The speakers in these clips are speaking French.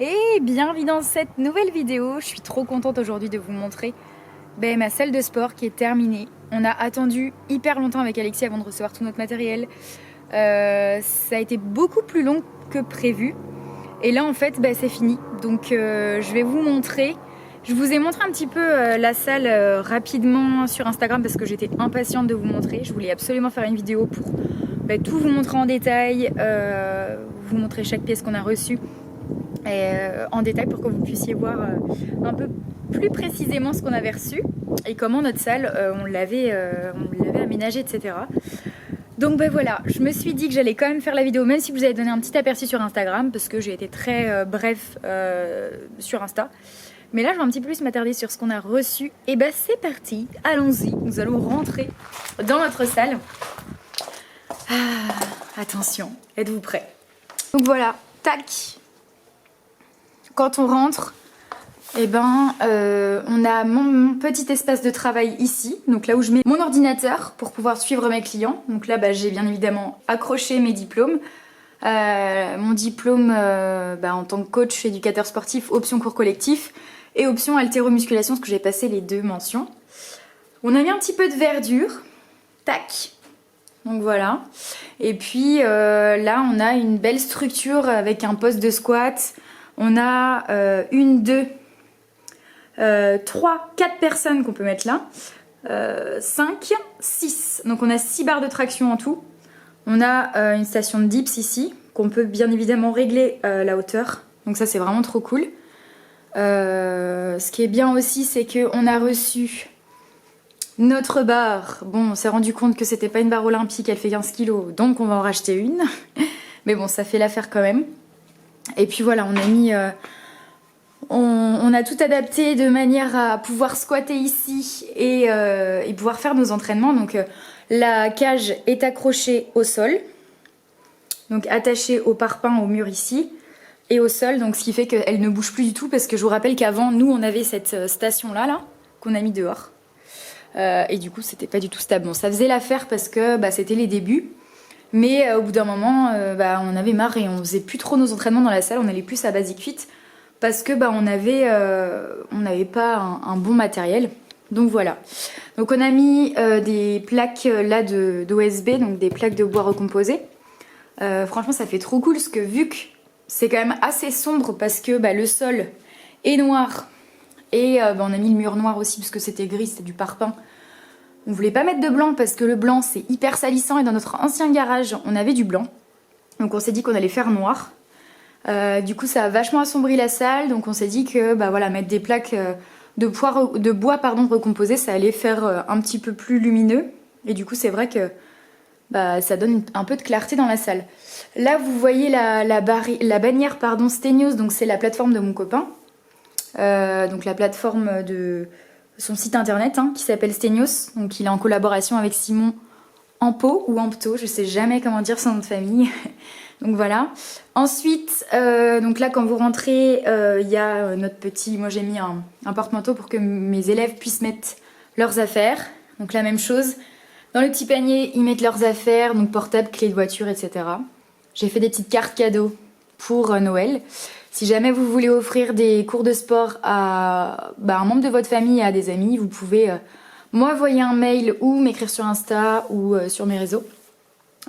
Et bienvenue dans cette nouvelle vidéo. Je suis trop contente aujourd'hui de vous montrer ma salle de sport qui est terminée. On a attendu hyper longtemps avec Alexis avant de recevoir tout notre matériel. Ça a été beaucoup plus long que prévu. Et là en fait c'est fini. Donc je vais vous montrer. Je vous ai montré un petit peu la salle rapidement sur Instagram parce que j'étais impatiente de vous montrer. Je voulais absolument faire une vidéo pour tout vous montrer en détail, vous montrer chaque pièce qu'on a reçue. En détail pour que vous puissiez voir un peu plus précisément ce qu'on avait reçu et comment notre salle on l'avait aménagée, etc. Donc voilà, je me suis dit que j'allais quand même faire la vidéo même si vous avez donné un petit aperçu sur Instagram parce que j'ai été très bref sur Insta. Mais là je vais un petit peu plus m'attarder sur ce qu'on a reçu. Et c'est parti, allons-y, nous allons rentrer dans notre salle. Attention, êtes-vous prêts? Donc voilà, tac. Quand on rentre, on a mon petit espace de travail ici, donc là où je mets mon ordinateur pour pouvoir suivre mes clients. Donc là, j'ai bien évidemment accroché mes diplômes. Mon diplôme en tant que coach éducateur sportif, option cours collectif et option haltéromusculation, parce que j'ai passé les deux mentions. On a mis un petit peu de verdure, tac. Donc voilà. Et puis là, on a une belle structure avec un poste de squat. On a 1, 2, 3, 4 personnes qu'on peut mettre là. 5, 6. Donc on a 6 barres de traction en tout. On a une station de dips ici, qu'on peut bien évidemment régler la hauteur. Donc ça c'est vraiment trop cool. Ce qui est bien aussi, c'est qu'on a reçu notre barre. Bon, on s'est rendu compte que c'était pas une barre olympique, elle fait 15 kg, donc on va en racheter une. Mais bon, ça fait l'affaire quand même. Et puis voilà, on a mis, on a tout adapté de manière à pouvoir squatter ici et pouvoir faire nos entraînements. Donc la cage est accrochée au sol, donc attachée au parpaing au mur ici et au sol, donc ce qui fait qu'elle ne bouge plus du tout parce que je vous rappelle qu'avant nous on avait cette station là qu'on a mis dehors et du coup c'était pas du tout stable. Bon, ça faisait l'affaire parce que c'était les débuts. Mais au bout d'un moment, on avait marre et on faisait plus trop nos entraînements dans la salle, on allait plus à Basic Fit parce que on n'avait pas un bon matériel. Donc voilà. Donc on a mis des plaques là d'OSB, donc des plaques de bois recomposées. Franchement, ça fait trop cool parce que vu que c'est quand même assez sombre parce que le sol est noir et on a mis le mur noir aussi parce que c'était gris, c'était du parpaing. On voulait pas mettre de blanc parce que le blanc c'est hyper salissant et dans notre ancien garage on avait du blanc. Donc on s'est dit qu'on allait faire noir. Du coup ça a vachement assombri la salle, donc on s'est dit que mettre des plaques de bois recomposées ça allait faire un petit peu plus lumineux. Et du coup c'est vrai que ça donne un peu de clarté dans la salle. Là vous voyez la bannière Stenios, donc c'est la plateforme de mon copain. Donc la plateforme de son site internet qui s'appelle Stenios, donc il est en collaboration avec Simon Ampo ou Ampto, je sais jamais comment dire son nom de famille. Donc voilà. Ensuite, donc là quand vous rentrez, il y a notre petit, moi j'ai mis un porte-manteau pour que mes élèves puissent mettre leurs affaires. Donc la même chose, dans le petit panier ils mettent leurs affaires, donc portable, clé de voiture, etc. J'ai fait des petites cartes cadeaux pour Noël. Si jamais vous voulez offrir des cours de sport à un membre de votre famille et à des amis, vous pouvez m'envoyer un mail ou m'écrire sur Insta ou sur mes réseaux.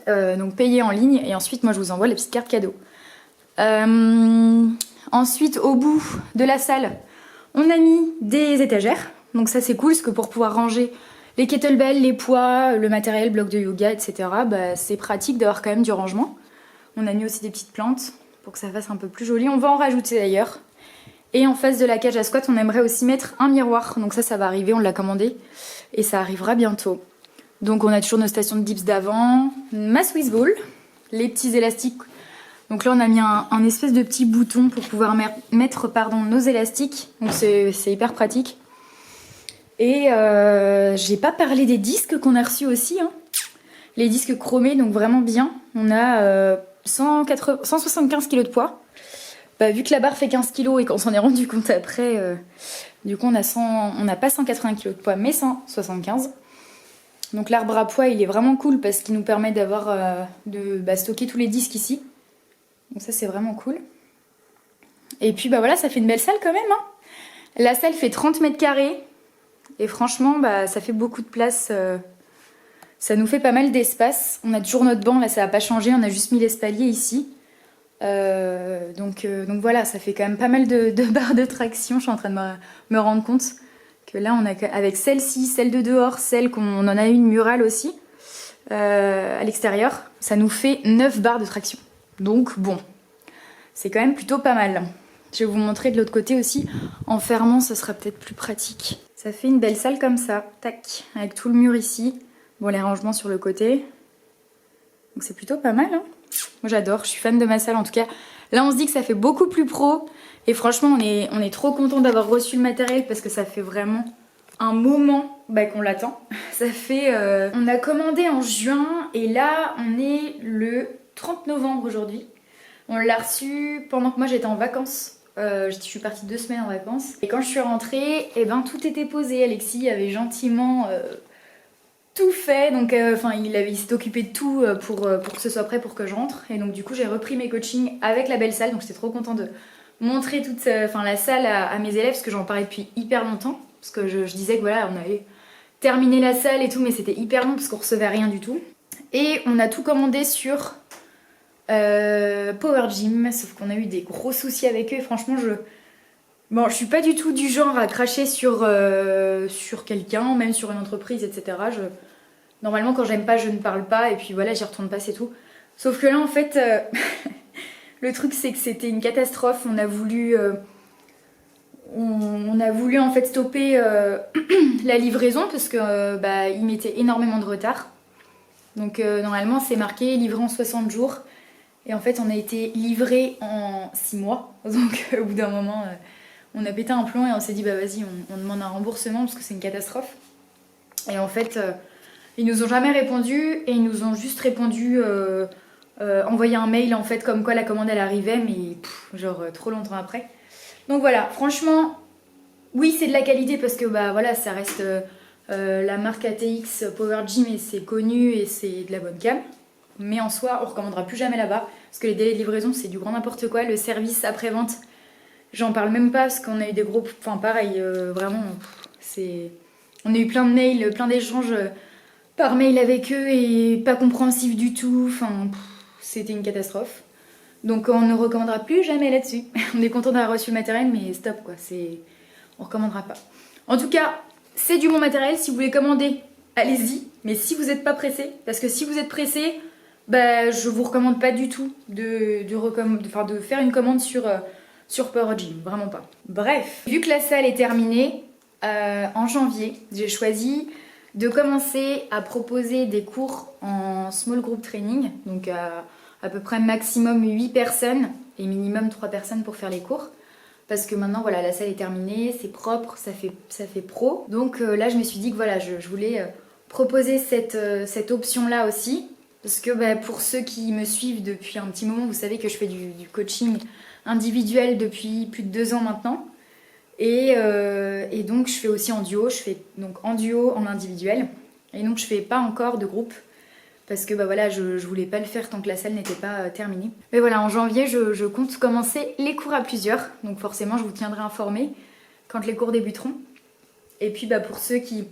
Donc payer en ligne et ensuite moi je vous envoie les petites cartes cadeaux. Ensuite au bout de la salle, on a mis des étagères. Donc ça c'est cool parce que pour pouvoir ranger les kettlebells, les poids, le matériel, bloc de yoga, etc. C'est pratique d'avoir quand même du rangement. On a mis aussi des petites plantes pour que ça fasse un peu plus joli. On va en rajouter d'ailleurs. Et en face de la cage à squat, on aimerait aussi mettre un miroir. Donc ça va arriver, on l'a commandé. Et ça arrivera bientôt. Donc on a toujours nos stations de dips d'avant, ma Swiss Ball, les petits élastiques. Donc là on a mis un espèce de petit bouton pour pouvoir mettre nos élastiques. Donc c'est hyper pratique. Et j'ai pas parlé des disques qu'on a reçus aussi. Les disques chromés, donc vraiment bien. On a 175 kg de poids. Vu que la barre fait 15 kg et qu'on s'en est rendu compte après, du coup on n'a pas 180 kg de poids mais 175. Donc l'arbre à poids il est vraiment cool parce qu'il nous permet d'avoir de stocker tous les disques ici. Donc ça c'est vraiment cool. Et puis bah voilà, ça fait une belle salle quand même, hein. La salle fait 30 mètres carrés. Et franchement, bah, ça fait beaucoup de place. Ça nous fait pas mal d'espace. On a toujours notre banc, là ça n'a pas changé. On a juste mis l'espalier ici. Donc voilà, ça fait quand même pas mal de barres de traction. Je suis en train de me rendre compte que là, on a avec celle-ci, celle de dehors, celle qu'on en a une murale aussi, à l'extérieur, ça nous fait 9 barres de traction. Donc bon, c'est quand même plutôt pas mal. Je vais vous montrer de l'autre côté aussi. En fermant, ça sera peut-être plus pratique. Ça fait une belle salle comme ça, tac, avec tout le mur ici. Bon, les rangements sur le côté. Donc c'est plutôt pas mal, hein. Moi j'adore, je suis fan de ma salle en tout cas. Là on se dit que ça fait beaucoup plus pro. Et franchement on est trop content d'avoir reçu le matériel parce que ça fait vraiment un moment qu'on l'attend. Ça fait... on a commandé en juin et là on est le 30 novembre aujourd'hui. On l'a reçu pendant que moi j'étais en vacances. Je suis partie 2 semaines en vacances. Et quand je suis rentrée, tout était posé. Alexis avait gentiment... tout fait, donc il s'est occupé de tout pour que ce soit prêt pour que je rentre. Et donc du coup j'ai repris mes coachings avec la belle salle, donc j'étais trop contente de montrer toute la salle à mes élèves parce que j'en parlais depuis hyper longtemps. Parce que je disais que voilà, on avait terminé la salle et tout, mais c'était hyper long parce qu'on recevait rien du tout. Et on a tout commandé sur Power Gym, sauf qu'on a eu des gros soucis avec eux et franchement je suis pas du tout du genre à cracher sur quelqu'un, même sur une entreprise, etc. Normalement, quand j'aime pas, je ne parle pas, et puis voilà, j'y retourne pas, c'est tout. Sauf que là, en fait, le truc, c'est que c'était une catastrophe. On a voulu en fait stopper la livraison parce que il mettait énormément de retard. Donc normalement, c'est marqué livré en 60 jours. Et en fait, on a été livré en 6 mois. Donc au bout d'un moment... on a pété un plomb et on s'est dit vas-y on demande un remboursement parce que c'est une catastrophe. Et en fait ils nous ont jamais répondu et ils nous ont juste répondu envoyer un mail en fait comme quoi la commande elle arrivait mais trop longtemps après. Donc voilà, franchement oui c'est de la qualité parce que voilà ça reste la marque ATX Power Gym et c'est connu et c'est de la bonne cam. Mais en soi on recommandera plus jamais là-bas parce que les délais de livraison c'est du grand n'importe quoi. Le service après-vente, j'en parle même pas parce qu'on a eu des gros... Enfin pareil, vraiment, on a eu plein de mails, plein d'échanges par mail avec eux et pas compréhensifs du tout. Enfin, c'était une catastrophe. Donc on ne recommandera plus jamais là-dessus. On est content d'avoir reçu le matériel, mais stop quoi, on recommandera pas. En tout cas, c'est du bon matériel. Si vous voulez commander, allez-y. Mais si vous n'êtes pas pressé, parce que si vous êtes pressé, je vous recommande pas du tout de faire une commande sur Power Gym, vraiment pas. Bref, vu que la salle est terminée, en janvier, j'ai choisi de commencer à proposer des cours en small group training, donc à peu près maximum 8 personnes et minimum 3 personnes pour faire les cours. Parce que maintenant, voilà, la salle est terminée, c'est propre, ça fait pro. Donc là, je me suis dit que voilà, je voulais proposer cette option-là aussi. Parce que pour ceux qui me suivent depuis un petit moment, vous savez que je fais du coaching individuel depuis plus de 2 ans maintenant. Et donc je fais aussi en duo, je fais donc en duo, en individuel. Et donc je fais pas encore de groupe. Parce que voilà, je voulais pas le faire tant que la salle n'était pas terminée. Mais voilà, en janvier, je compte commencer les cours à plusieurs. Donc forcément, je vous tiendrai informé quand les cours débuteront. Et puis pour ceux qui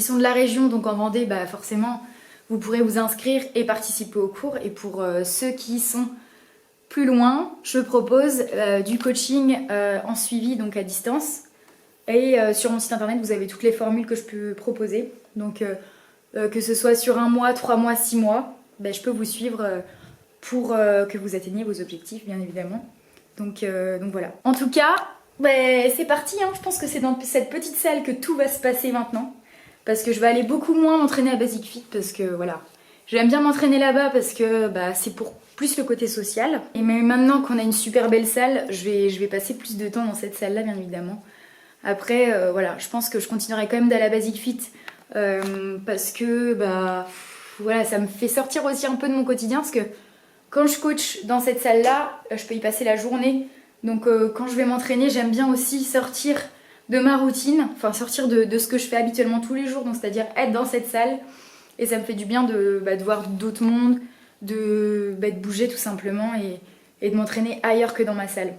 sont de la région, donc en Vendée, forcément, vous pourrez vous inscrire et participer aux cours. Et pour ceux qui sont plus loin, je propose du coaching en suivi, donc à distance. Et sur mon site internet, vous avez toutes les formules que je peux proposer. Donc que ce soit sur 1 mois, 3 mois, 6 mois, je peux vous suivre pour que vous atteigniez vos objectifs, bien évidemment. Donc voilà. En tout cas, c'est parti, hein. Je pense que c'est dans cette petite salle que tout va se passer maintenant. Parce que je vais aller beaucoup moins m'entraîner à Basic Fit, parce que voilà, j'aime bien m'entraîner là-bas parce que c'est pour plus le côté social. Et même maintenant qu'on a une super belle salle, je vais passer plus de temps dans cette salle-là, bien évidemment. Après, voilà, je pense que je continuerai quand même d'aller à Basic Fit parce que voilà, ça me fait sortir aussi un peu de mon quotidien parce que quand je coach dans cette salle-là, je peux y passer la journée. Donc quand je vais m'entraîner, j'aime bien aussi sortir de ma routine, enfin sortir de ce que je fais habituellement tous les jours, donc c'est-à-dire être dans cette salle. Et ça me fait du bien de voir d'autres mondes, de bouger tout simplement et de m'entraîner ailleurs que dans ma salle.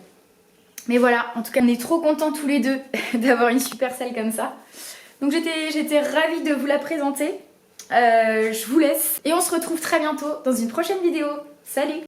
Mais voilà, en tout cas on est trop contents tous les deux d'avoir une super salle comme ça. Donc j'étais ravie de vous la présenter. Je vous laisse et on se retrouve très bientôt dans une prochaine vidéo. Salut!